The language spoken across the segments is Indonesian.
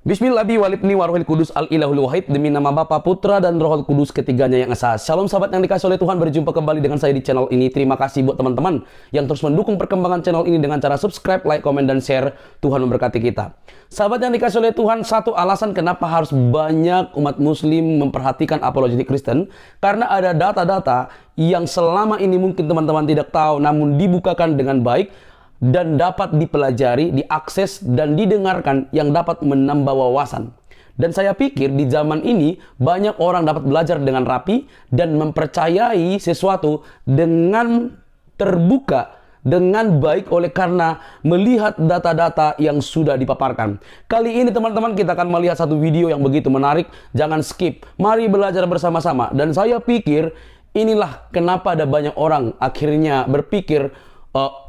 Bismillahirrahmanirrahim warohil kudus al-ilahul wahid. Demi nama Bapa, Putra, dan Roh Kudus ketiganya yang esa. Shalom sahabat yang dikasih oleh Tuhan, berjumpa kembali dengan saya di channel ini. Terima kasih buat teman-teman yang terus mendukung perkembangan channel ini dengan cara subscribe, like, komen, dan share. Tuhan memberkati kita. Sahabat yang dikasih oleh Tuhan, satu alasan kenapa harus banyak umat muslim memperhatikan apologetik Kristen, karena ada data-data yang selama ini mungkin teman-teman tidak tahu, namun dibukakan dengan baik dan dapat dipelajari, diakses, dan didengarkan yang dapat menambah wawasan. Dan saya pikir di zaman ini banyak orang dapat belajar dengan rapi dan mempercayai sesuatu dengan terbuka, dengan baik oleh karena melihat data-data yang sudah dipaparkan. Kali ini teman-teman kita akan melihat satu video yang begitu menarik. Jangan skip, mari belajar bersama-sama. Dan saya pikir inilah kenapa ada banyak orang akhirnya berpikir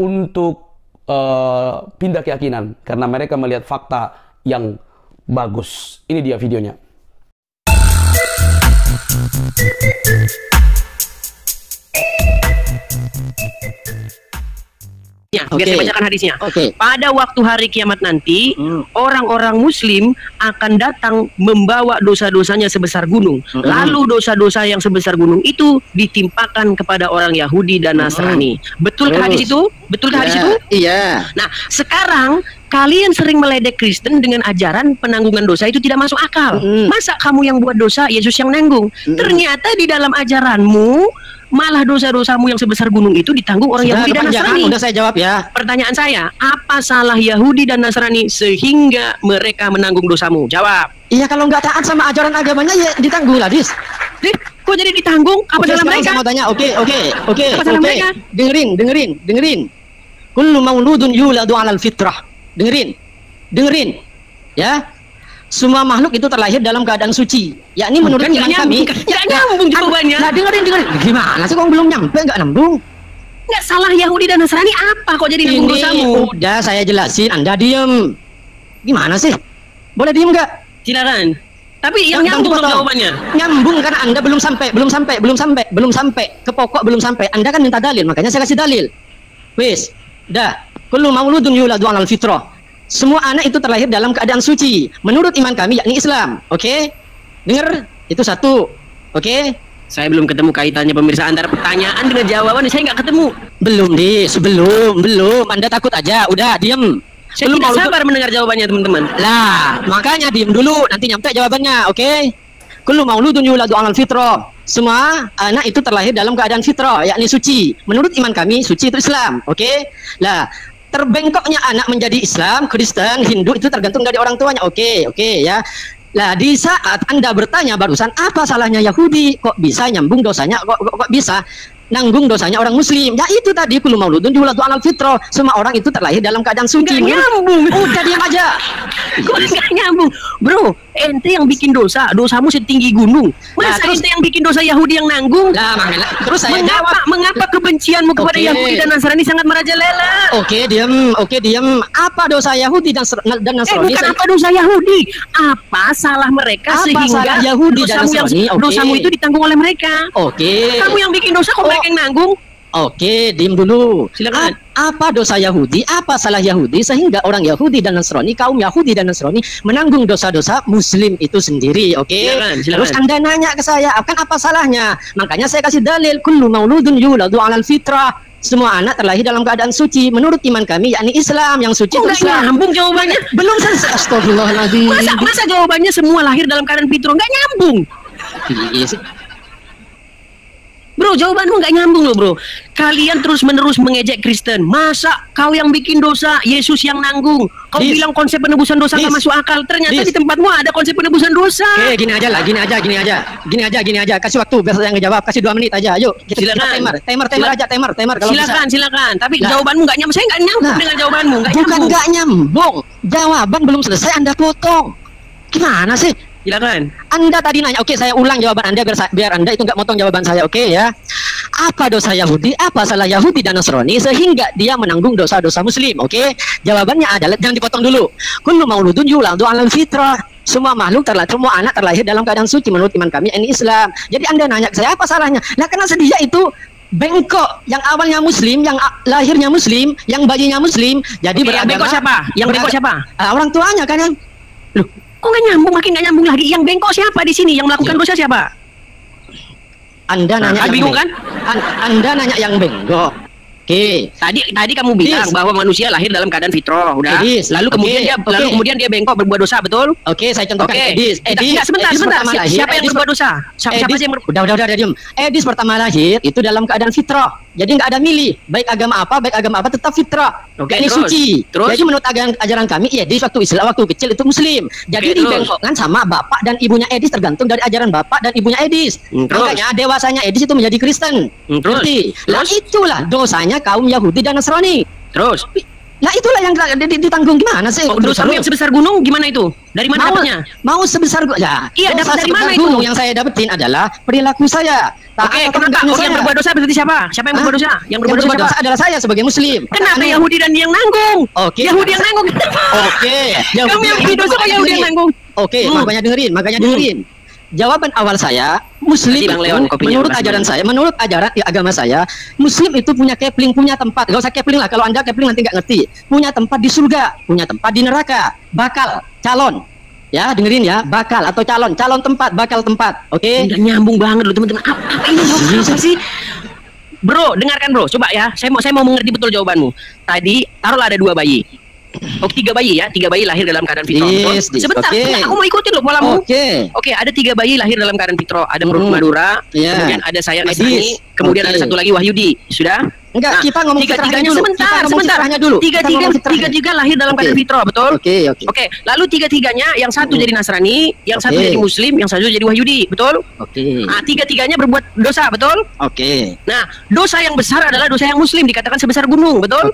untuk pindah keyakinan, karena mereka melihat fakta yang bagus. Ini dia videonya. Biar saya bacakan hadisnya. Pada waktu hari kiamat nanti, orang-orang muslim akan datang membawa dosa-dosanya sebesar gunung. Lalu dosa-dosa yang sebesar gunung itu ditimpakan kepada orang Yahudi dan Nasrani. Betulkah hadis itu? Betulkah hadis itu? Iya. Nah, sekarang kalian sering meledek Kristen dengan ajaran penanggungan dosa itu tidak masuk akal. Masa kamu yang buat dosa, Yesus yang nanggung? Ternyata di dalam ajaranmu malah dosa-dosamu yang sebesar gunung itu ditanggung orang Yahudi dan Nasrani. Udah saya jawab ya. Pertanyaan saya, apa salah Yahudi dan Nasrani sehingga mereka menanggung dosamu? Jawab. Iya, kalau nggak taat sama ajaran agamanya ya ditanggung lah, Dis. Kok jadi ditanggung? Apa salah mereka? Saya mau tanya. Oke. Apa salah mereka? Dengerin. Kullu mauludun yuladu 'alal fitrah. Dengerin. Ya. Semua makhluk itu terlahir dalam keadaan suci. Yakni menurut iman kami. Nggak nyambung jawabannya. Nah, dengerin. Gimana sih kok belum nyampe, nggak nyambung? Nggak, salah Yahudi dan Nasrani apa kok jadi nanggung dosamu? Udah saya jelasin, Anda diem. Gimana sih? Boleh diem nggak? Silakan. Tapi yang nyambung dong jawabannya. Nyambung karena Anda belum sampai ke pokok, belum sampai. Anda kan minta dalil, makanya saya kasih dalil. Wis, dah. Kullu mauludun yuladu 'alal fitrah. Semua anak itu terlahir dalam keadaan suci menurut iman kami, yakni Islam. Oke? Dengar, itu satu. Oke? Saya belum ketemu kaitannya pemirsa antara pertanyaan dengan jawaban. Saya nggak ketemu. Belum, belum. Anda takut aja. Udah, diem. Saya tidak sabar mendengar jawabannya, teman-teman. Lah, makanya diem dulu. Nanti nyampe jawabannya. Oke? Kullu mauludun yuladu 'alal fitrah. Semua anak itu terlahir dalam keadaan fitrah, yakni suci. Menurut iman kami, suci itu Islam. Oke? Lah, terbengkoknya anak menjadi Islam, Kristen, Hindu itu tergantung dari orang tuanya. Oke ya. Lah, di saat Anda bertanya barusan apa salahnya Yahudi, kok bisa nyambung dosanya, kok bisa nanggung dosanya orang muslim? Ya itu tadi, kullu mauludun yuladu 'alal fitrah. Semua orang itu terlahir dalam keadaan suci. Nggak nyambung. Udah diam aja. Kok nggak nyambung? Bro, ente yang bikin dosamu setinggi gunung. Masa ente yang bikin dosa Yahudi yang nanggung? Lah, terus saya mengapa kebencianmu kepada Yahudi dan Nasrani sangat merajalela? Oke, diam. Apa dosa Yahudi dan Nasrani? Bukan apa dosa Yahudi. Apa salah mereka sehingga salah Yahudi dan Nasrani? Dosamu itu ditanggung oleh mereka? Oke. Kamu yang bikin dosa kok mereka yang nanggung? Oke, diam dulu. Silakan. Apa dosa Yahudi? Apa salah Yahudi sehingga orang Yahudi dan Nasrani, kaum Yahudi dan Nasrani menanggung dosa-dosa Muslim itu sendiri? Oke. Silakan. Terus Anda nanya ke saya, kan apa salahnya? Makanya saya kasih dalil, kullu mauludun yuladu 'alal fitrah. Semua anak terlahir dalam keadaan suci menurut iman kami, yakni Islam. Yang suci itu Islam. Nyambung jawabannya. Belum selesai. Astagfirullahaladzim. Masa jawabannya semua lahir dalam keadaan fitrah? Nggak nyambung. Bro, jawabanmu nggak nyambung loh, bro. Kalian terus-menerus mengejek Kristen. Masa kau yang bikin dosa, Yesus yang nanggung? Kau bilang konsep penebusan dosa nggak masuk akal. Ternyata di tempatmu ada konsep penebusan dosa. Oke, gini aja. Kasih waktu biar saya ngejawab. Kasih 2 menit aja. Ayo, silakan. Timer kalau Silakan. Tapi jawabanmu nggak nyambung. Saya nggak nyambung dengan jawabanmu. Bukan nggak nyambung. Jawaban belum selesai, Anda potong. Gimana sih? Silakan. Anda tadi nanya, oke, saya ulang jawaban Anda biar Anda itu nggak motong jawaban saya, oke ya? Apa dosa Yahudi? Apa salah Yahudi dan Nasrani sehingga dia menanggung dosa-dosa Muslim? Oke? Jawabannya adalah, jangan dipotong dulu. Kullu mauludun yuladu 'alal fitrah. Semua makhluk semua anak terlahir dalam keadaan suci menurut iman kami, ini Islam. Jadi Anda nanya ke saya apa salahnya? Nah, karena dia itu bengkok, yang awalnya muslim, yang lahirnya muslim, yang bayinya muslim, jadi beragama. Bengkok siapa? Yang bengkok siapa? Orang tuanya kan yang. Loh, Kok nggak nyambung, makin nggak nyambung lagi. Yang bengkok siapa di sini? Yang melakukan dosa siapa? Anda nanya yang bingung kan? Anda nanya yang bengkok. Oke. Tadi kamu bilang bahwa manusia lahir dalam keadaan fitrah, udah. Lalu kemudian dia bengkok berbuat dosa, betul? Oke, saya contohkan Edis. Enggak, sebentar. Siapa yang berbuat dosa? Siapa sih yang berbuat? Udah, diam. Edis pertama lahir itu dalam keadaan fitrah. Jadi nggak ada milih, baik agama apa tetap fitrah. Ini suci. Jadi menurut ajaran kami, Edis waktu Islam waktu kecil itu muslim. Jadi dibengkokkan sama bapak dan ibunya Edis, tergantung dari ajaran bapak dan ibunya Edis. Makanya dewasanya Edis itu menjadi Kristen. Lah itulah dosanya kaum Yahudi dan Nasrani. Terus? Lah itulah yang ditanggung gimana sih? Dosamu yang sebesar gunung gimana itu? Dari mana dapatnya? Mau sebesar ya. Iya, dapat dari mana itu? Yang saya dapetin adalah perilaku saya. Oke, kenapa? Yang berbuat dosa berarti siapa? Siapa yang berbuat dosa? Yang berbuat dosa adalah saya sebagai muslim. Kenapa Yahudi dan yang nanggung? Oke. Yahudi yang nanggung. Oke. Kamu yang bikin dosa kok Yahudi yang nanggung? Oke, makanya dengerin. Jawaban awal saya, muslim menurut ajaran saya, menurut ajaran agama saya, muslim itu punya kepling, punya tempat. Gak usah kepling lah, kalau Anda kepling nanti nggak ngerti. Punya tempat di surga, punya tempat di neraka, bakal, calon. Ya, dengerin ya, bakal atau calon tempat, bakal tempat. Oke? Udah nyambung banget loh teman-teman. Apa ini apa sih? Bro, dengarkan bro, coba ya. Saya mau mengerti betul jawabanmu. Tadi taruhlah ada 2 bayi. 3 bayi ya, 3 bayi lahir dalam keadaan fitrah. Sebentar, aku mau ikutin loh polamu. Oke, ada 3 bayi lahir dalam keadaan fitrah. Ada Madura, kemudian ada Sayang Esani, kemudian ada satu lagi Wahyudi. Sudah? Enggak, kita ngomong tiga-tiganya sebentar dulu. Tiga lahir dalam keadaan fitrah, betul? Oke. Lalu tiga-tiganya yang satu jadi Nasrani, yang satu jadi Muslim, yang satu jadi Wahyudi, betul? Nah, tiga-tiganya berbuat dosa, betul? Nah, dosa yang besar adalah dosa yang Muslim, dikatakan sebesar gunung, betul?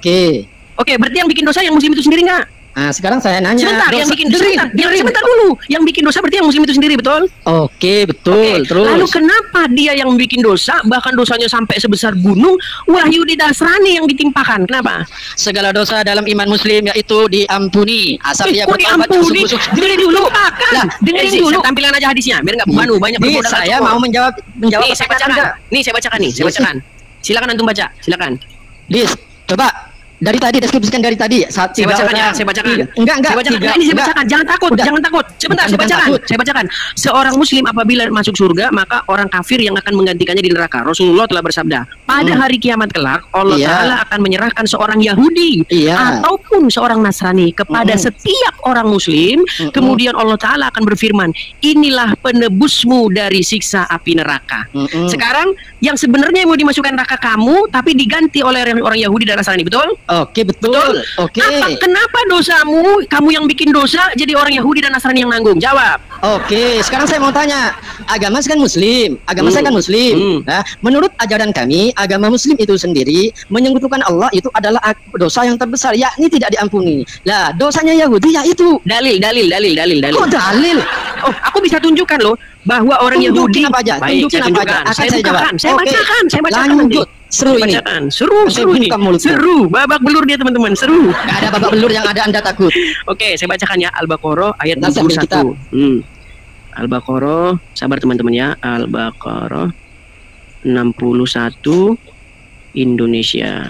Oke, berarti yang bikin dosa yang Muslim itu sendiri nggak? Nah, sekarang saya nanya. Sebentar, sebentar dulu. Yang bikin dosa berarti yang Muslim itu sendiri, betul? Oke, betul. Terus. Lalu kenapa dia yang bikin dosa, bahkan dosanya sampai sebesar gunung, Wahyudi Nasrani yang ditimpakan? Kenapa? Segala dosa dalam iman Muslim yaitu diampuni. Asal dia bertobat sungguh-sungguh. Dengerin dulu. Dengerin dulu. Tampilan aja hadisnya, biar nggak banu banyak perbudakan. Saya mau menjawab. Nih, saya bacakan. Silakan antum baca. Silakan. Dis, coba. Dari tadi deskripsikan dari tadi. Saya bacakan. Enggak. Ini saya bacakan. Jangan takut. Sebentar, saya bacakan. Seorang muslim apabila masuk surga, maka orang kafir yang akan menggantikannya di neraka. Rasulullah telah bersabda, pada hari kiamat kelak Allah Ta'ala akan menyerahkan seorang Yahudi ataupun seorang Nasrani kepada setiap orang muslim. Kemudian Allah Ta'ala akan berfirman, inilah penebusmu dari siksa api neraka. Sekarang yang sebenarnya mau dimasukkan neraka kamu, tapi diganti oleh orang Yahudi dan Nasrani, betul? Oke, betul. Oke. Kenapa dosamu, kamu yang bikin dosa, jadi orang Yahudi dan Nasrani yang nanggung? Jawab. Oke, sekarang saya mau tanya. Agama saya kan Muslim. Nah, menurut ajaran kami, agama Muslim itu sendiri menyekutukan Allah itu adalah dosa yang terbesar, yakni tidak diampuni. Lah, dosanya Yahudi yaitu dalil. Oh, dalil. Oh, aku bisa tunjukkan loh bahwa orang Yahudi. Tunjukin apa aja. Saya bacakan. Lanjut. Seru ini. Seru. Babak belur dia teman-teman. Seru. Gak ada babak belur, yang ada Anda takut. Oke, saya bacakan ya. Al-Baqarah ayat 21. Al-Baqarah, sabar teman-teman ya. Al-Baqarah 61 Indonesia.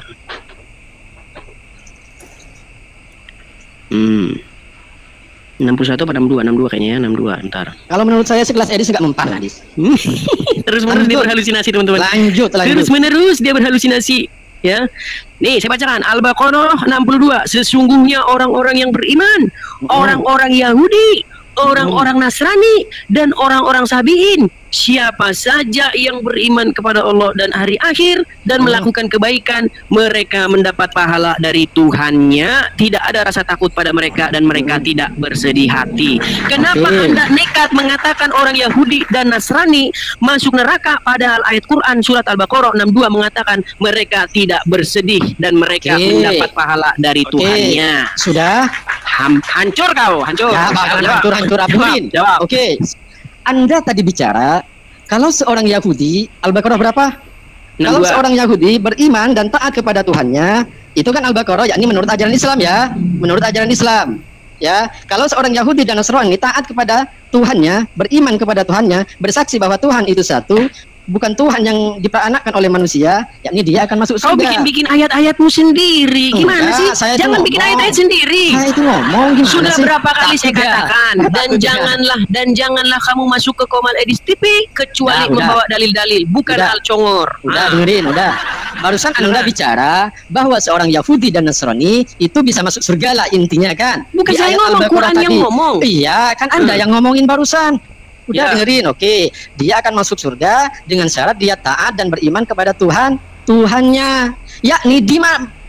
61 pada 62 kayaknya ya, 62 ntar. Kalau menurut saya sekelas Edis nggak mempan lah, Dis. Terus-menerus dia berhalusinasi teman-teman. Lanjut. Terus-menerus dia berhalusinasi ya. Nih saya bacakan Al-Baqarah 62. Sesungguhnya orang-orang yang beriman, orang-orang Yahudi, orang-orang Nasrani dan orang-orang Sabi'in, siapa saja yang beriman kepada Allah dan hari akhir dan melakukan kebaikan, mereka mendapat pahala dari Tuhannya, tidak ada rasa takut pada mereka dan mereka tidak bersedih hati. Kenapa Anda nekat mengatakan orang Yahudi dan Nasrani masuk neraka, padahal ayat Quran surat Al-Baqarah 62 mengatakan mereka tidak bersedih dan mereka mendapat pahala dari Tuhannya. Sudah? Hancur kau, hancur. Hancur Abdulin. Oke. Anda tadi bicara kalau seorang Yahudi, Al-Baqarah berapa? 62. Kalau seorang Yahudi beriman dan taat kepada Tuhannya, itu kan Al-Baqarah, yakni menurut ajaran Islam ya, menurut ajaran Islam. Ya, kalau seorang Yahudi dan Nasrani taat kepada Tuhannya, beriman kepada Tuhannya, bersaksi bahwa Tuhan itu satu, bukan Tuhan yang diperanakkan oleh manusia, yakni dia akan masuk Kau surga. bikin ayat-ayatmu sendiri. Gimana Enggak, sih? saya itu Jangan bikin ngomong. ayat-ayat sendiri. Saya itu ngomong gimana Sudah sih? berapa kali saya Takut ya. katakan Takut ya. dan janganlah kamu masuk ke Komal Edis TV kecuali Udah. membawa dalil-dalil, bukan Udah. al-congor. Udah dengerin, udah. Barusan Anda bicara bahwa seorang Yahudi dan Nasrani itu bisa masuk surga lah intinya kan. Bukan Di saya ayat ngomong, Al-Baqarah Quran yang tadi. ngomong. Iya, kan Anda yang ngomongin barusan. Udah Ya. dengerin, oke. Dia akan masuk surga dengan syarat dia taat dan beriman kepada Tuhannya. Yakni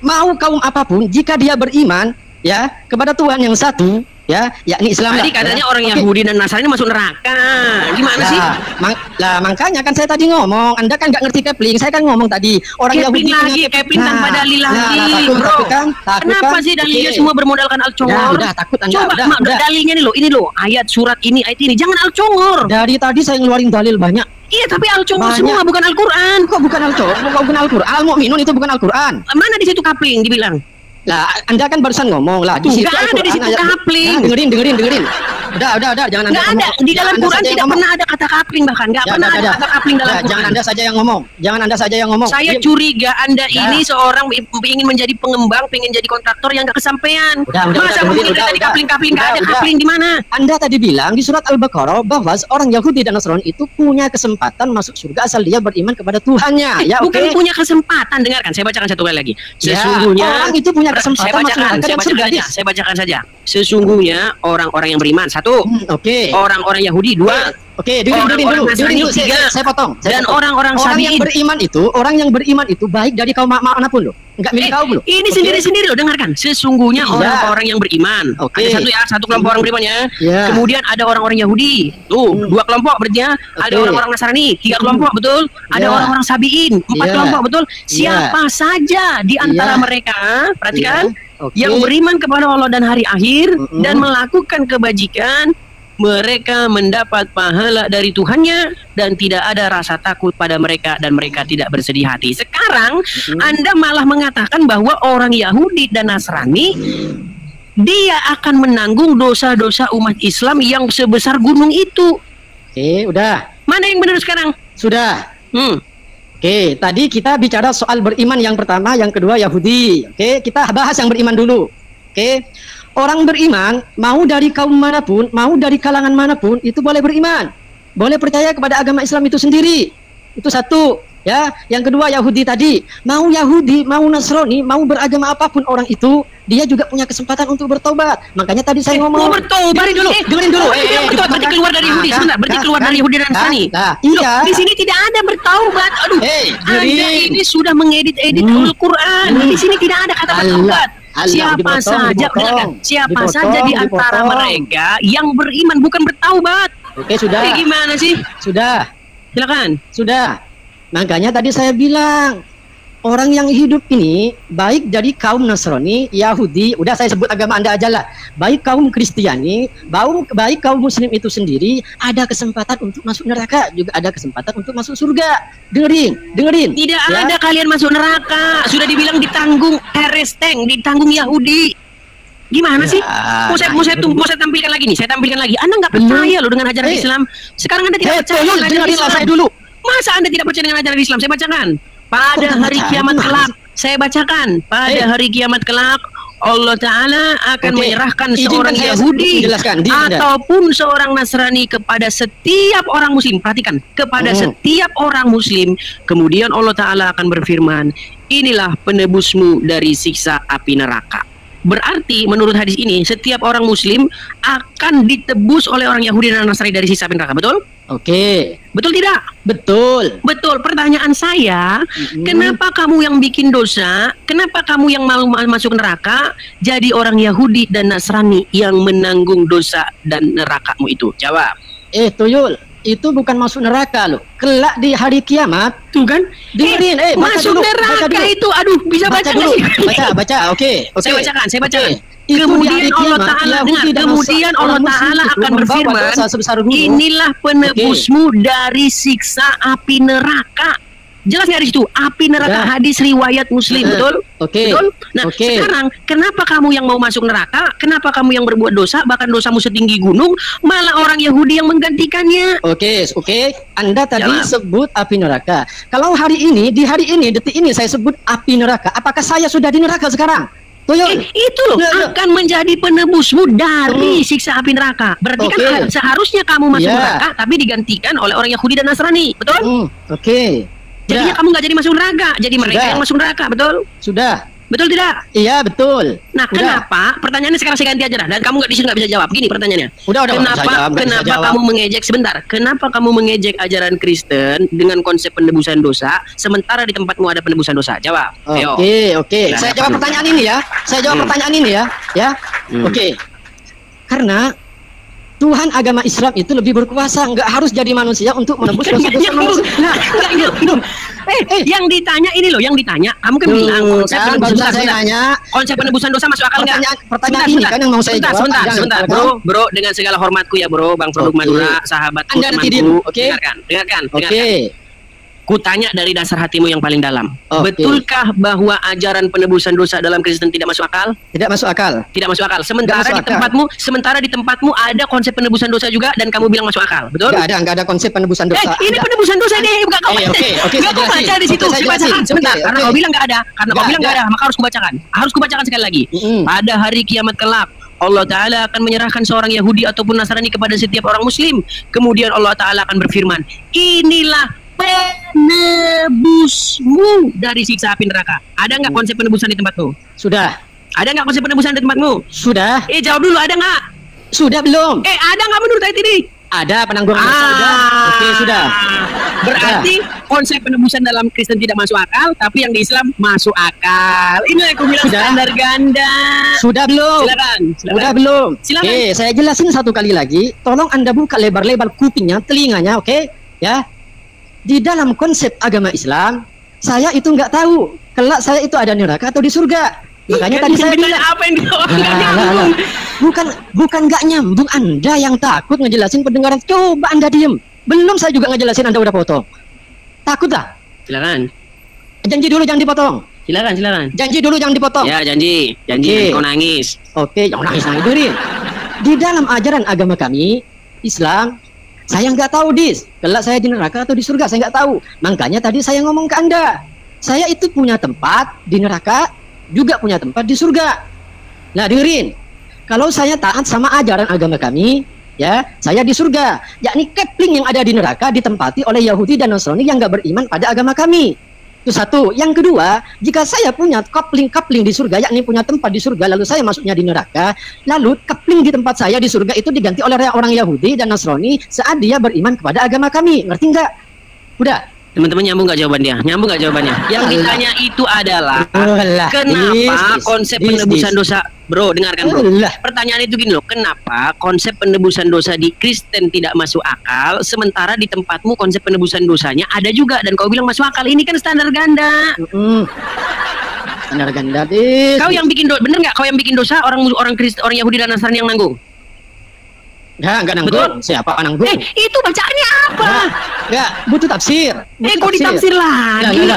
mau kaum apapun jika dia beriman ya kepada Tuhan yang satu ya, yakni Islam. Tadi lah, katanya ya. orang Oke. Yahudi dan Nasrani masuk neraka. Gimana sih? Makanya kan saya tadi ngomong, Anda kan nggak ngerti Kepling. Saya kan ngomong tadi orang Kepling Yahudi lagi, punya Kepling tanpa dalil lagi, takut, bro. takut kan? Takut Kenapa kan? sih dalilnya Oke. semua bermodalkan al-congor? Ya, udah, takut Anda. Coba Udah, Mak, udah. dalilnya nih loh, ayat surat ini, ayat ini. Jangan al-congor. Dari tadi saya ngeluarin dalil banyak. Iya, tapi al-congor Banyak. semua bukan Al-Quran. Kok bukan Al-Quran? Al-Mu'minun itu bukan Al-Quran. Mana di situ Kapling dibilang? Lah, Anda kan barusan ngomong lah Tuh, nggak ada di Al-Quran situ ayat- Kapling. Nah, dengerin. Udah, jangan Anda Nggak ada. ngomong. Di dalam Anda Quran saja yang tidak ngomong. pernah ada kata Kapling, bahkan nggak Ya, pernah udah, ada udah. kata Kapling dalam Ya, Quran. jangan Anda saja yang ngomong. Jangan Anda saja yang ngomong. Saya Diam. curiga Anda Ya. ini seorang ingin menjadi pengembang, ingin jadi kontraktor yang nggak kesampaian. Udah, Masa dengerin, mungkin tadi kapling-kapling nggak ada udah. kapling di mana? Anda tadi bilang di surat Al-Baqarah bahwa orang Yahudi dan Nasrani itu punya kesempatan masuk surga asal dia beriman kepada Tuhannya. Ya, oke. Bukan punya kesempatan, dengarkan. Saya bacakan satu kali lagi. Ya, Sesungguhnya orang itu punya Saya kesempatan masuk bacakan, neraka dan surga. Dis. saya bacakan saja. Sesungguhnya orang-orang yang beriman satu, Oke. orang-orang Yahudi dua, Oke, dengerin Orang-orang dulu. Nasrani tiga. Saya potong. dan orang-orang Orang yang Sabi'in. beriman itu baik dari kaum manapun loh. Enggak milih kaum loh. Ini Oke? sendiri-sendiri loh, dengarkan. Sesungguhnya Iya. orang-orang yang beriman. Oke. Ada satu kelompok orang beriman ya. Iya. Kemudian ada orang-orang Yahudi. Tuh, dua kelompok berarti ya. Ada Oke. orang-orang Nasrani, tiga kelompok betul. Ada Iya. orang-orang Sabi'in, empat Iya. kelompok betul. Siapa saja di antara Iya. mereka, perhatikan, Oke. yang beriman kepada Allah dan hari akhir Mm-mm. dan melakukan kebajikan, mereka mendapat pahala dari Tuhannya dan tidak ada rasa takut pada mereka dan mereka tidak bersedih hati. Sekarang Anda malah mengatakan bahwa orang Yahudi dan Nasrani dia akan menanggung dosa-dosa umat Islam yang sebesar gunung itu. Oke, udah. Mana yang benar sekarang? Sudah. Hmm. Oke, tadi kita bicara soal beriman yang pertama, yang kedua Yahudi. Oke, kita bahas yang beriman dulu. Oke. Orang beriman, mau dari kaum manapun, mau dari kalangan manapun, itu boleh beriman. Boleh percaya kepada agama Islam itu sendiri. Itu satu. Ya, yang kedua Yahudi tadi, mau Yahudi, mau Nasrani, mau beragama apapun orang itu, dia juga punya kesempatan untuk bertobat. Makanya tadi saya ngomong. Mau bertobat Dengerin dulu, dengerin dulu. Bertobat berarti keluar dari Yahudi. Sebentar, berarti keluar dari Yahudi dan Nasrani. Iya. Loh, di sini tidak ada bertaubat. Aduh, Anda dengerin. ini sudah mengedit-edit Al-Quran. Di sini tidak ada kata bertaubat. Siapa saja, dengarkan, siapa saja di antara mereka yang beriman bukan bertaubat. Oke, sudah. Gimana sih? Sudah. Silakan. Sudah. Makanya tadi saya bilang, orang yang hidup ini baik dari kaum Nasrani, Yahudi, udah saya sebut agama Anda aja lah. Baik kaum Kristiani, baik kaum Muslim itu sendiri ada kesempatan untuk masuk neraka, juga ada kesempatan untuk masuk surga. Dengerin. Tidak Ya. ada kalian masuk neraka. Sudah dibilang ditanggung Teresteng, ditanggung Yahudi. Gimana sih? Mau saya tampilkan lagi nih. Saya tampilkan lagi. Anda nggak percaya loh dengan ajaran Islam. Sekarang Anda tidak percaya dengan ajaran Dengerin Islam. saya dulu. Masa Anda tidak percaya dengan ajaran Islam? Saya bacakan. Pada hari kiamat kelak, saya bacakan. Pada hari kiamat kelak, Allah Ta'ala akan Oke. menyerahkan Izinkan seorang saya Yahudi menjelaskan. Anda. ataupun seorang Nasrani kepada setiap orang Muslim. Perhatikan, kepada setiap orang Muslim. Kemudian Allah Ta'ala akan berfirman, inilah penebusmu dari siksa api neraka. Berarti menurut hadis ini, setiap orang Muslim akan ditebus oleh orang Yahudi dan Nasrani dari siksa api neraka. Betul? Oke. Betul tidak? Betul. Betul. Pertanyaan saya, kenapa kamu yang bikin dosa, kenapa kamu yang mau masuk neraka, jadi orang Yahudi dan Nasrani yang menanggung dosa dan nerakamu itu? Jawab. Tuyul, itu bukan masuk neraka loh. Kelak di hari kiamat, Tuh kan? dengerin, baca masuk dulu, neraka baca dulu. itu, aduh, bisa baca nggak sih? baca, oke. Saya bacakan. Oke. Itu di Kemudian hari Allah kiamat, Ta'ala Yahudi dengar, dan kemudian Nasrani, Allah orang Muslim Ta'ala itu akan membawa berfirman, dosa sebesar gunung. inilah penebusmu dari siksa api neraka. Jelas nggak di situ? Api neraka, hadis riwayat Muslim, betul? Oke. Betul? Nah, sekarang kenapa kamu yang mau masuk neraka? Kenapa kamu yang berbuat dosa, bahkan dosamu setinggi gunung, malah orang Yahudi yang menggantikannya? Oke. Anda tadi sebut api neraka. Kalau hari ini, di hari ini, detik ini saya sebut api neraka. Apakah saya sudah di neraka sekarang? Tuyul. Itu loh akan menjadi penebusmu dari siksa api neraka. Berarti kan seharusnya kamu masuk neraka, tapi digantikan oleh orang Yahudi dan Nasrani, betul? Oke. Jadinya kamu nggak jadi masuk neraka, jadi mereka yang masuk neraka, betul? Sudah. Betul tidak? Iya, betul. Nah, kenapa? Pertanyaannya sekarang saya ganti aja dah. Dan kamu nggak bisa jawab. Gini pertanyaannya. Kenapa kamu mengejek sebentar? Kenapa kamu mengejek ajaran Kristen dengan konsep penebusan dosa, sementara di tempatmu ada penebusan dosa? Jawab. Oke. Saya jawab pertanyaan ini ya. Ya. Oke. Karena Tuhan agama Islam itu lebih berkuasa, nggak harus jadi manusia untuk menebus dosa-dosa manusia. Yang ditanya ini loh, yang ditanya, kamu kan bilang konsep penebusan dosa masuk akal nggak? Pertanyaan ini kan yang mau saya jawab. Sebentar, bro, dengan segala hormatku ya bro, Bang Produk Madura, sahabatku, temanku, dengarkan. Kutanya dari dasar hatimu yang paling dalam. Betulkah bahwa ajaran penebusan dosa dalam Kristen tidak masuk akal? Tidak masuk akal. Tidak masuk akal. Sementara di tempatmu ada konsep penebusan dosa juga dan kamu bilang masuk akal. Betul? Enggak ada konsep penebusan dosa. Ini penebusan dosa deh, bukan kau. Enggak kau baca di situ. Sebentar, karena kau bilang enggak ada. Maka harus kubacakan. Harus kubacakan sekali lagi. Pada hari kiamat kelak, Allah Ta'ala akan menyerahkan seorang Yahudi ataupun Nasrani kepada setiap orang Muslim. Kemudian Allah Ta'ala akan berfirman, inilah penebusmu dari siksa api neraka. Ada nggak konsep penebusan di tempatmu? Sudah. Ada nggak konsep penebusan di tempatmu? Sudah. Jawab dulu, ada nggak? Sudah belum? Ada nggak menurut ayat ini? Ada penangguhan dosa. Oke, sudah. Berarti konsep penebusan dalam Kristen tidak masuk akal, tapi yang di Islam masuk akal. Ini yang aku bilang standar ganda. Sudah belum? Silakan. Sudah belum? Silakan. Oke, saya jelasin satu kali lagi. Tolong Anda buka lebar-lebar kupingnya, telinganya, oke? Ya. Di dalam konsep agama Islam, saya itu nggak tahu kelak saya itu ada neraka atau di surga. Makanya tadi saya bilang apa yang nyambung. Bukan nggak nyambung. Anda yang takut ngejelasin pendengaran. Coba Anda diem. Belum saya juga ngejelasin, Anda udah potong. Takut dah? Silakan. Janji dulu jangan dipotong. Silakan. Janji dulu jangan dipotong. Ya, janji. Kau nangis. Oke, jangan nangis dengerin. Di dalam ajaran agama kami Islam, saya nggak tahu kelak saya di neraka atau di surga, saya nggak tahu. Makanya tadi saya ngomong ke Anda, saya itu punya tempat di neraka, juga punya tempat di surga. Nah dengerin, kalau saya taat sama ajaran agama kami, ya saya di surga. Yakni kepling yang ada di neraka ditempati oleh Yahudi dan Nasrani yang nggak beriman pada agama kami. Itu satu. Yang kedua, jika saya punya kapling di surga, yakni punya tempat di surga, lalu saya masuknya di neraka, lalu kapling di tempat saya di surga itu diganti oleh orang Yahudi dan Nasrani saat dia beriman kepada agama kami. Ngerti nggak? Udah. Teman-teman nyambung nggak jawabannya? Yang ditanya itu adalah kenapa konsep penebusan dosa, bro, dengarkan bro. Pertanyaan itu gini loh, kenapa konsep penebusan dosa di Kristen tidak masuk akal, sementara di tempatmu konsep penebusan dosanya ada juga dan kau bilang masuk akal? Ini kan standar ganda. Standar ganda Kau yang bikin dosa, bener nggak? Kau yang bikin dosa, orang Kristen, orang Yahudi dan Nasrani yang nanggung? Enggak nanggung. Siapa nanggung? Itu bacaannya apa? Enggak, butuh tafsir. Kok ditafsir lagi?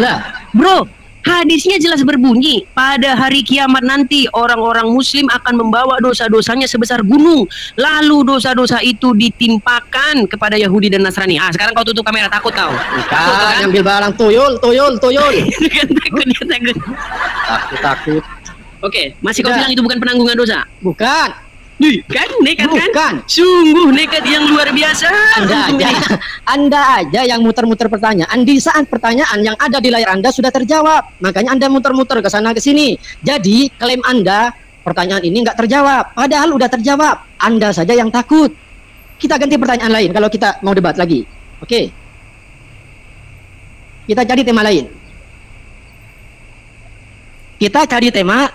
Lah. Bro, hadisnya jelas berbunyi, pada hari kiamat nanti orang-orang Muslim akan membawa dosa-dosanya sebesar gunung, lalu dosa-dosa itu ditimpakan kepada Yahudi dan Nasrani. Sekarang kau tutup kamera, takut kau? Kan ambil barang tuyul. Takut. Oke, masih kau bilang itu bukan penanggungan dosa? Bukan. Kan nekat kan? Bukan. Sungguh nekat yang luar biasa. Anda aja yang muter-muter pertanyaan. Di saat pertanyaan yang ada di layar Anda sudah terjawab, makanya Anda muter-muter ke sana ke sini. Jadi klaim Anda pertanyaan ini nggak terjawab, padahal udah terjawab. Anda saja yang takut. Kita ganti pertanyaan lain kalau kita mau debat lagi. Oke. Kita cari tema lain. Kita cari tema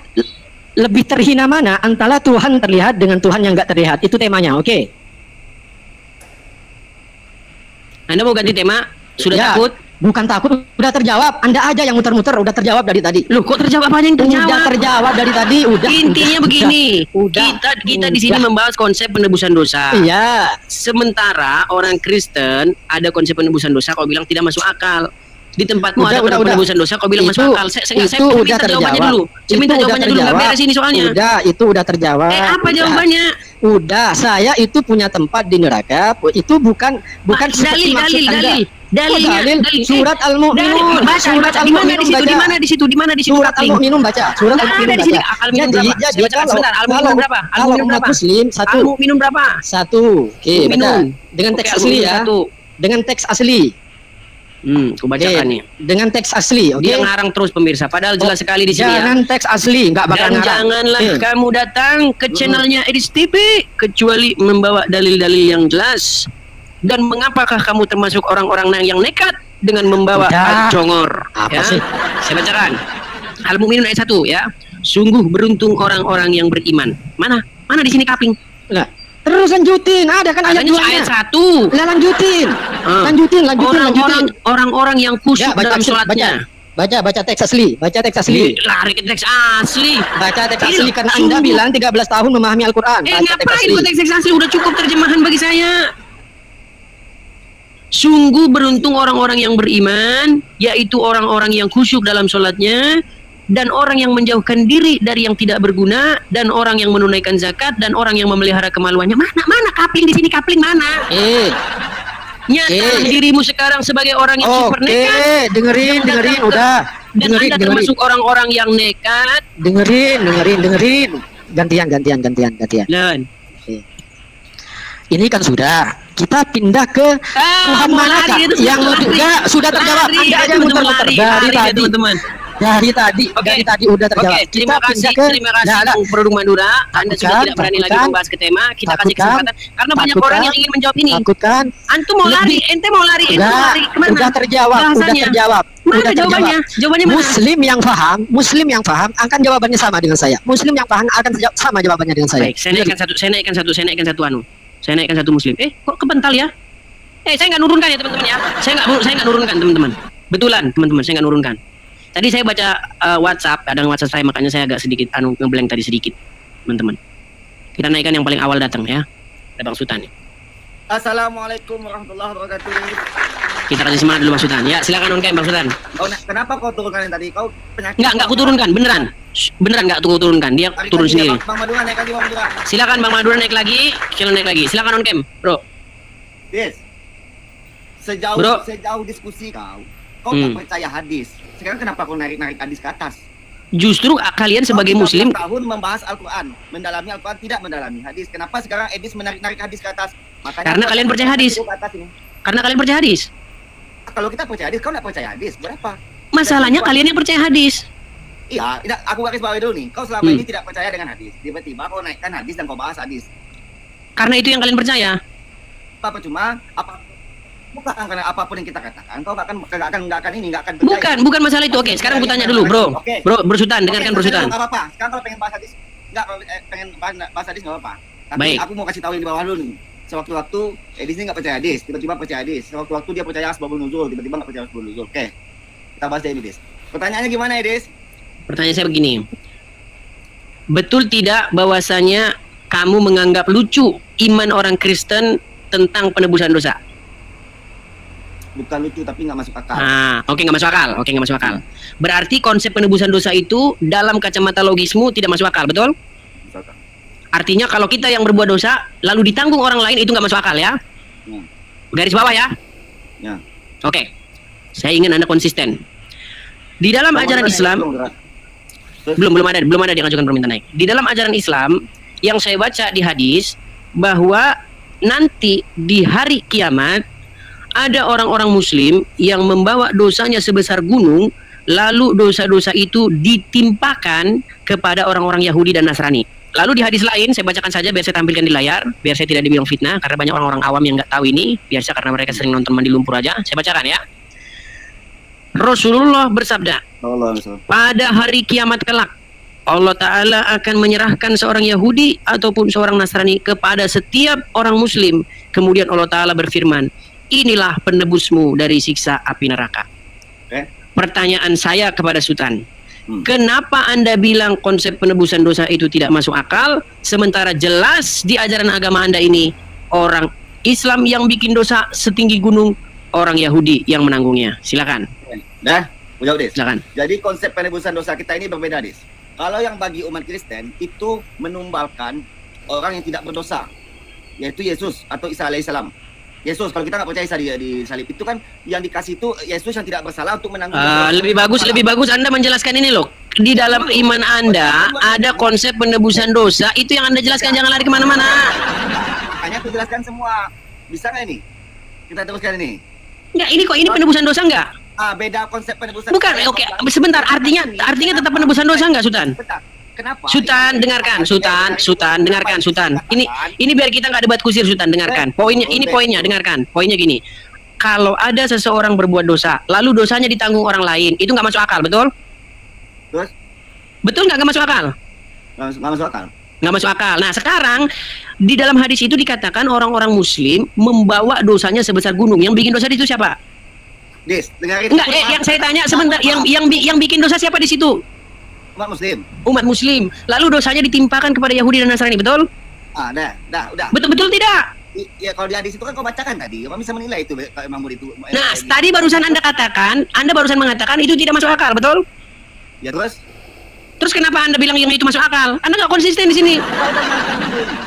lebih terhina mana antara Tuhan terlihat dengan Tuhan yang nggak terlihat. Itu temanya, oke? Anda mau ganti tema? Sudah takut? Bukan takut, udah terjawab. Anda aja yang muter-muter, udah terjawab dari tadi. Loh, kok terjawab? Apa yang terjawab? Udah terjawab dari tadi, udah. Intinya begini, kita di sini membahas konsep penebusan dosa. Iya. Sementara orang Kristen ada konsep penebusan dosa, kau bilang tidak masuk akal. Di tempatmu ada penebusan dosa, kau bilang masuk akal. Saya minta jawabannya dulu. Saya minta jawabannya dulu, nggak beres ini soalnya. Udah, itu udah terjawab. Apa jawabannya? Udah, saya itu punya tempat di neraka. Itu bukan dalilnya. Surat Al-Mu'minun. Baca. Di mana di situ? Surat Al-Mu'minun baca. Surat Al-Mu'minun baca. Jadi Al-Mu'minun berapa? Kalau umat Muslim Al-Mu'minun berapa? 1. Oke, baca. Dengan teks asli ya. Dengan teks asli. Aku bacakan nih. Dengan teks asli, oke. Dia ngarang terus pemirsa, padahal jelas sekali di sini ya. Jangan teks asli, nggak bakal Dan ngarang. janganlah kamu datang ke channelnya Edis TV kecuali membawa dalil-dalil yang jelas. Dan mengapakah kamu termasuk orang-orang yang nekat dengan membawa al-jongor? Apa ya? sih? Saya bacakan. Al-Mu'minun ayat 1 ya. Sungguh beruntung orang-orang yang beriman. Mana di sini kaping? Enggak. Terus lanjutin, ada kan ayat 2-nya. Ayat 1. Lah lanjutin. Lanjutin. Orang-orang yang khusyuk dalam sholatnya. Baca teks asli. Lari ke teks asli. Baca teks asli karena Anda bilang 13 tahun memahami Al-Qur'an. Ngapain kok teks asli? Udah cukup terjemahan bagi saya. Sungguh beruntung orang-orang yang beriman, yaitu orang-orang yang khusyuk dalam sholatnya, dan orang yang menjauhkan diri dari yang tidak berguna, dan orang yang menunaikan zakat, dan orang yang memelihara kemaluannya. Mana kapling di sini, kapling mana? Nyata dirimu sekarang sebagai orang yang super nekat. Dengerin, udah. Dan Anda termasuk orang-orang yang nekat. Dengerin. Gantian. Dan ini kan sudah. Kita pindah ke Tuhan manakah yang sudah terjawab. Anda aja muter-muter dari tadi udah terjawab. Terima kasih Bung Produk Madura. Anda sudah tidak berani lagi membahas ke tema. Kita kasih kesempatan karena banyak orang yang ingin menjawab ini. Antum mau lari, ente mau lari kemana? Udah terjawab. Mana jawabannya? Jawabannya mana? Muslim yang paham akan jawabannya sama dengan saya. Muslim yang paham akan sama jawabannya dengan saya. Baik, saya naikkan satu Muslim. Kok kepental ya? Saya nggak nurunkan ya teman-teman ya. Saya nggak nurunkan teman-teman. Betulan teman-teman, saya nggak nurunkan. Tadi saya baca WhatsApp, kadang WhatsApp saya, makanya saya agak sedikit ngeblank tadi sedikit, teman-teman. Kita naikkan yang paling awal datang ya. Ada Bang Sultan. Assalamualaikum warahmatullahi wabarakatuh. Kita kasih semangat dulu Bang Sultan. Ya, silakan on cam Bang Sultan. Kenapa kau turunkan yang tadi? Kau penyakit? Enggak aku turunkan, beneran. Beneran enggak aku turunkan. Dia turun sendiri. Bang Madura naik lagi, Bang Madura. Silakan Bang Madura naik lagi, Kilo naik lagi. Silakan on cam, Bro. Yes. Sejauh diskusi kau tak percaya hadis. Sekarang kenapa kau narik hadis ke atas? Justru kalian sebagai Muslim tahun membahas Al-Quran, mendalami Al-Quran, tidak mendalami hadis. Kenapa sekarang Edis menarik hadis ke atas? Makanya karena kalian percaya hadis. Karena kalian percaya hadis. Kalau kita percaya hadis, kau nggak percaya hadis, berapa? Masalahnya kalian yang percaya hadis. Iya, aku garis bawahi dulu nih. Kau selama ini tidak percaya dengan hadis. Tiba-tiba kau naikkan hadis dan kau bahas hadis. Karena itu yang kalian percaya. Apa cuma bukan karena apapun yang kita katakan, kau nggak akan percaya. Bukan masalah itu. Oke, sekarang aku tanya dulu, Bro. Bro Sultan, dengarkan Bro Sultan. Nggak apa-apa. Sekarang kalau pengen bahas hadis, pengen bahas hadis nggak apa-apa. Tapi aku mau kasih tahu yang di bawah dulu nih. Sewaktu-waktu Edis ini nggak percaya hadis, tiba-tiba percaya hadis. Sewaktu-waktu dia percaya asbabun nuzul, tiba-tiba nggak percaya asbabun nuzul. Oke, kita bahas ini, Edis. Pertanyaannya gimana, Edis? Pertanyaan saya begini. Betul tidak bahwasanya kamu menganggap lucu iman orang Kristen tentang penebusan dosa? Bukan lucu, tapi nggak masuk akal. Oke, nggak masuk akal. Berarti konsep penebusan dosa itu dalam kacamata logismu tidak masuk akal, betul? Artinya kalau kita yang berbuat dosa lalu ditanggung orang lain itu nggak masuk akal ya? Garis bawah ya? Ya. Oke. Saya ingin Anda konsisten. Di dalam ajaran Islam belum ada yang mengajukan permintaan naik. Di dalam ajaran Islam yang saya baca di hadis bahwa nanti di hari kiamat ada orang-orang Muslim yang membawa dosanya sebesar gunung, lalu dosa-dosa itu ditimpakan kepada orang-orang Yahudi dan Nasrani. Lalu di hadis lain, saya bacakan saja biar saya tampilkan di layar, biar saya tidak dibilang fitnah, karena banyak orang-orang awam yang nggak tahu ini, biasa karena mereka sering nonton Mandi Lumpur aja. Saya bacakan ya. Rasulullah bersabda, pada hari kiamat kelak, Allah Ta'ala akan menyerahkan seorang Yahudi ataupun seorang Nasrani kepada setiap orang Muslim. Kemudian Allah Ta'ala berfirman, inilah penebusmu dari siksa api neraka. Pertanyaan saya kepada Sultan, kenapa Anda bilang konsep penebusan dosa itu tidak masuk akal, sementara jelas di ajaran agama Anda ini orang Islam yang bikin dosa setinggi gunung, orang Yahudi yang menanggungnya? Silakan. Dah, jawab Des. Silakan. Jadi konsep penebusan dosa kita ini berbeda, Des. Kalau yang bagi umat Kristen itu menumbalkan orang yang tidak berdosa, yaitu Yesus atau Isa alaihissalam. Yesus, kalau kita nggak percaya Isa di salib, itu kan yang dikasih itu Yesus yang tidak bersalah untuk menanggung. Lebih bagus Anda menjelaskan ini loh. Di dalam iman Anda ada konsep penebusan dosa, itu yang Anda jelaskan, jangan lari kemana-mana. Makanya aku jelaskan semua. Bisa nggak ini? Kita teruskan ini. Enggak, ini penebusan dosa enggak? Beda konsep penebusan. Bukan, oke, sebentar. Artinya tetap penebusan dosa enggak, Sultan? Kenapa? Sultan, dengarkan, dengarkan, Sultan. Ini biar kita nggak debat kusir, Sultan, dengarkan. Poinnya, dengarkan. Poinnya gini. Kalau ada seseorang berbuat dosa, lalu dosanya ditanggung orang lain, itu nggak masuk akal, betul? Terus? Betul nggak masuk akal? Nggak masuk akal. Nggak masuk akal. Nah, sekarang di dalam hadis itu dikatakan orang-orang Muslim membawa dosanya sebesar gunung. Yang bikin dosa di situ siapa? Des, dengarin. Enggak, yang saya tanya sebentar, yang bikin dosa siapa di situ? Umat Muslim. Umat Muslim. Lalu dosanya ditimpakan kepada Yahudi dan Nasrani, betul? Udah. Betul tidak? Ya kalau di hadis itu kan kau bacakan tadi, kamu bisa menilai itu kalau memang itu. Nah, tadi barusan Anda mengatakan itu tidak masuk akal, betul? Ya terus? Terus kenapa Anda bilang yang itu masuk akal? Anda nggak konsisten di sini.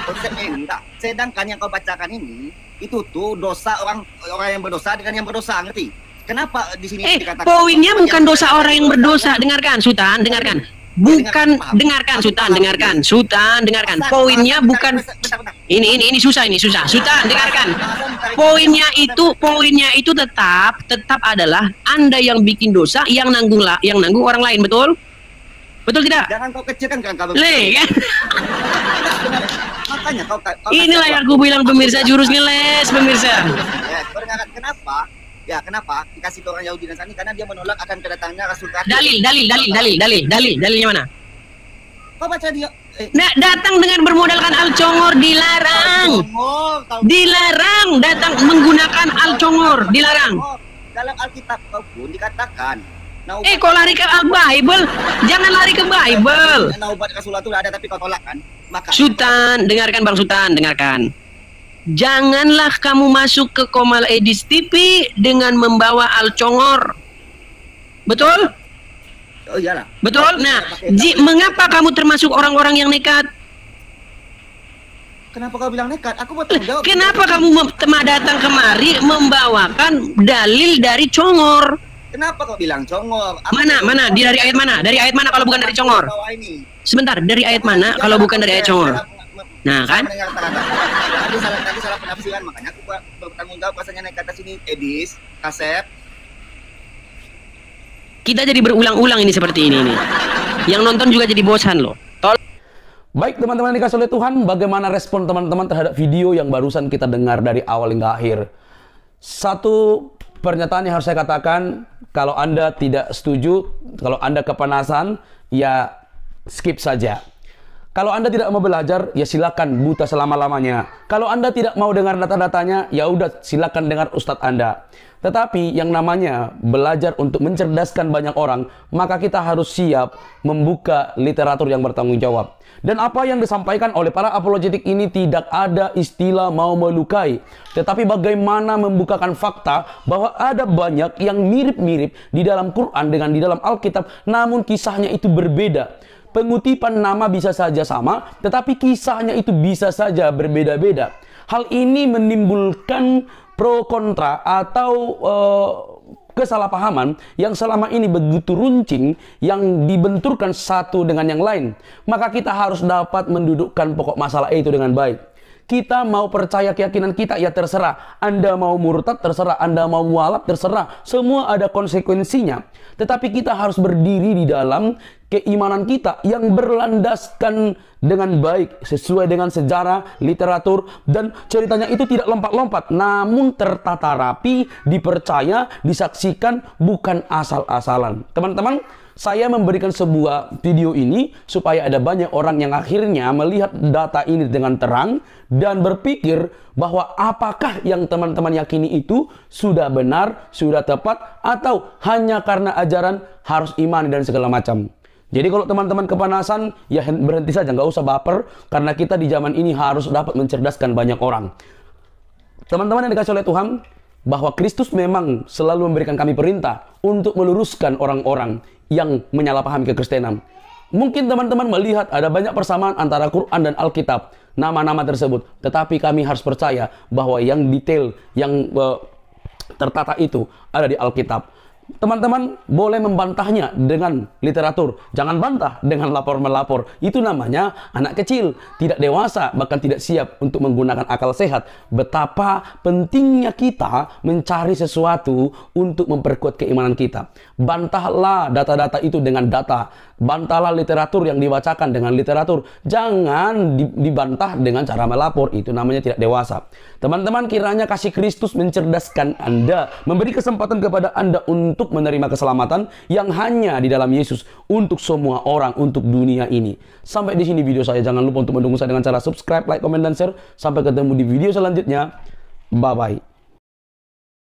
Konsepnya ini enggak. Sedangkan yang kau bacakan ini itu tuh dosa orang yang berdosa dengan yang berdosa, ngerti? Kenapa di sini dikatakan poinnya bukan dosa orang yang berdosa. Dengarkan, Sultan, dengarkan. Bukan, dengarkan, Sultan, dengarkan. Poinnya bukan ini susah. Sultan, dengarkan. Poinnya itu tetap adalah Anda yang bikin dosa, yang nanggung orang lain, betul? Betul tidak? Jangan kau kecilkan kan kamu. Kan? Makanya kau inilah yang aku bilang, pemirsa jurus ngeles, pemirsa. Ya, kau dengarkan kenapa? Ya, kenapa dikasih ke orang Yahudi dan Nasrani? Karena dia menolak akan kedatangannya Rasul terakhir. Dalilnya mana? Kau baca dia. Nah, datang dengan bermodalkan al-congor dilarang. Dilarang datang menggunakan al-congor, dilarang. Dalam Alkitab kau pun dikatakan. Kau lari ke Bible? Jangan lari ke Bible. Naubat Rasulullah itu ada tapi kau tolak kan? Maka Sultan, dengarkan Bang Sultan, dengarkan. Janganlah kamu masuk ke Komal Edis TV dengan membawa al-congor. Betul? Oh iyalah. Betul? Nah, mengapa kamu termasuk orang-orang yang nekat? Kenapa kau bilang nekat? Aku mau tanggung jawab. Kenapa kamu datang kemari membawakan dalil dari congor? Kenapa kau bilang congor? Mana? Dari ayat mana? Dari ayat mana kalau bukan dari congor? Sebentar, dari ayat mana kalau bukan dari ayat congor? Nah kan? Tadi salah penafsiran, makanya aku bertanggung jawab rasanya naik ke atas ini Edis, Kasep. Kita jadi berulang-ulang ini seperti ini nih. Yang nonton juga jadi bosan loh. Baik teman-teman yang dikasih oleh Tuhan, bagaimana respon teman-teman terhadap video yang barusan kita dengar dari awal hingga akhir? Satu pernyataan yang harus saya katakan, kalau Anda tidak setuju, kalau Anda kepanasan, ya skip saja. Kalau Anda tidak mau belajar, ya silakan buta selama-lamanya. Kalau Anda tidak mau dengar data-datanya, ya udah silakan dengar Ustadz Anda. Tetapi yang namanya belajar untuk mencerdaskan banyak orang, maka kita harus siap membuka literatur yang bertanggung jawab. Dan apa yang disampaikan oleh para apologetik ini tidak ada istilah mau melukai. Tetapi bagaimana membukakan fakta bahwa ada banyak yang mirip-mirip di dalam Quran dengan di dalam Alkitab, namun kisahnya itu berbeda. Pengutipan nama bisa saja sama, tetapi kisahnya itu bisa saja berbeda-beda. Hal ini menimbulkan pro kontra atau kesalahpahaman yang selama ini begitu runcing yang dibenturkan satu dengan yang lain. Maka kita harus dapat mendudukkan pokok masalah itu dengan baik. Kita mau percaya keyakinan kita, ya terserah. Anda mau murtad, terserah. Anda mau mualaf, terserah. Semua ada konsekuensinya. Tetapi kita harus berdiri di dalam keimanan kita yang berlandaskan dengan baik, sesuai dengan sejarah, literatur, dan ceritanya itu tidak lompat-lompat, namun tertata rapi, dipercaya, disaksikan, bukan asal-asalan. Teman-teman, saya memberikan sebuah video ini supaya ada banyak orang yang akhirnya melihat data ini dengan terang dan berpikir bahwa apakah yang teman-teman yakini itu sudah benar, sudah tepat, atau hanya karena ajaran harus imani dan segala macam. Jadi kalau teman-teman kepanasan, ya berhenti saja, nggak usah baper, karena kita di zaman ini harus dapat mencerdaskan banyak orang. Teman-teman yang dikasih oleh Tuhan, bahwa Kristus memang selalu memberikan kami perintah untuk meluruskan orang-orang yang menyalahpahami kekristenan. Mungkin teman-teman melihat ada banyak persamaan antara Quran dan Alkitab, nama-nama tersebut. Tetapi kami harus percaya bahwa yang detail, yang tertata itu ada di Alkitab. Teman-teman boleh membantahnya dengan literatur, jangan bantah dengan lapor-melapor. Itu namanya anak kecil, tidak dewasa, bahkan tidak siap untuk menggunakan akal sehat. Betapa pentingnya kita mencari sesuatu untuk memperkuat keimanan kita. Bantahlah data-data itu dengan data, bantahlah literatur yang dibacakan dengan literatur. Jangan dibantah dengan cara melapor, itu namanya tidak dewasa. Teman-teman, kiranya kasih Kristus mencerdaskan Anda, memberi kesempatan kepada Anda untuk menerima keselamatan yang hanya di dalam Yesus untuk semua orang, untuk dunia ini. Sampai di sini video saya. Jangan lupa untuk mendukung saya dengan cara subscribe, like, komen, dan share. Sampai ketemu di video selanjutnya. Bye-bye.